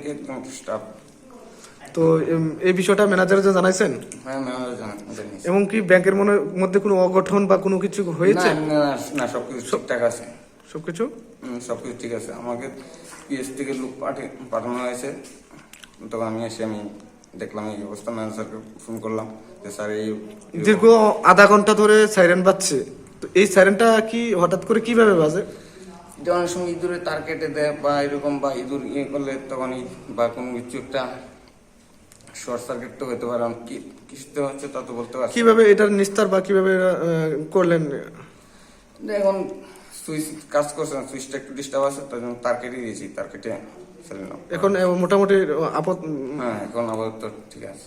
থেকে একদম স্টাফ। তো এই বিষয়টা ম্যানেজারে জানাইছেন? হ্যাঁ, ম্যানেজার জানিয়েছে। এবং কি ব্যাংকের মধ্যে কোনো অঘটন বা কোনো কিছু হয়েছে? না, সবকিছু ঠিকঠাক আছে। সবকিছু সবকিছু ঠিক আছে। আমাকে পিএস থেকে লোক পাঠানো হয়েছে, তখন আমি দেখলাম এই অবস্থা। ম্যানেজারকে ফোন করলাম যে স্যার এই দীর্ঘ আধা ঘন্টা ধরে সাইরেন বাজছে, তো এই সাইরেনটা কি হঠাৎ করে কিভাবে বাজে? যে অনেক সময় ইঁদুরে তার কেটে দেয় বা এরকম, বা ইঁদুর করলে তখনই, বা কোনো কিছু একটা শর্ট সার্কিট তো হতে পারে। কি কিছুতে হচ্ছে তা তো বলতে পারছি না। কিভাবে এটার নিস্তার বা কিভাবে করলেন? এখন সুইচ কাজ করছে না, সুইচটা একটু ডিস্টার্ব আছে, তাই জন্য তার কেটে দিয়েছি, তার কেটে ফেলে নাও। এখন মোটামুটি হ্যাঁ, এখন আপাতত ঠিক আছে।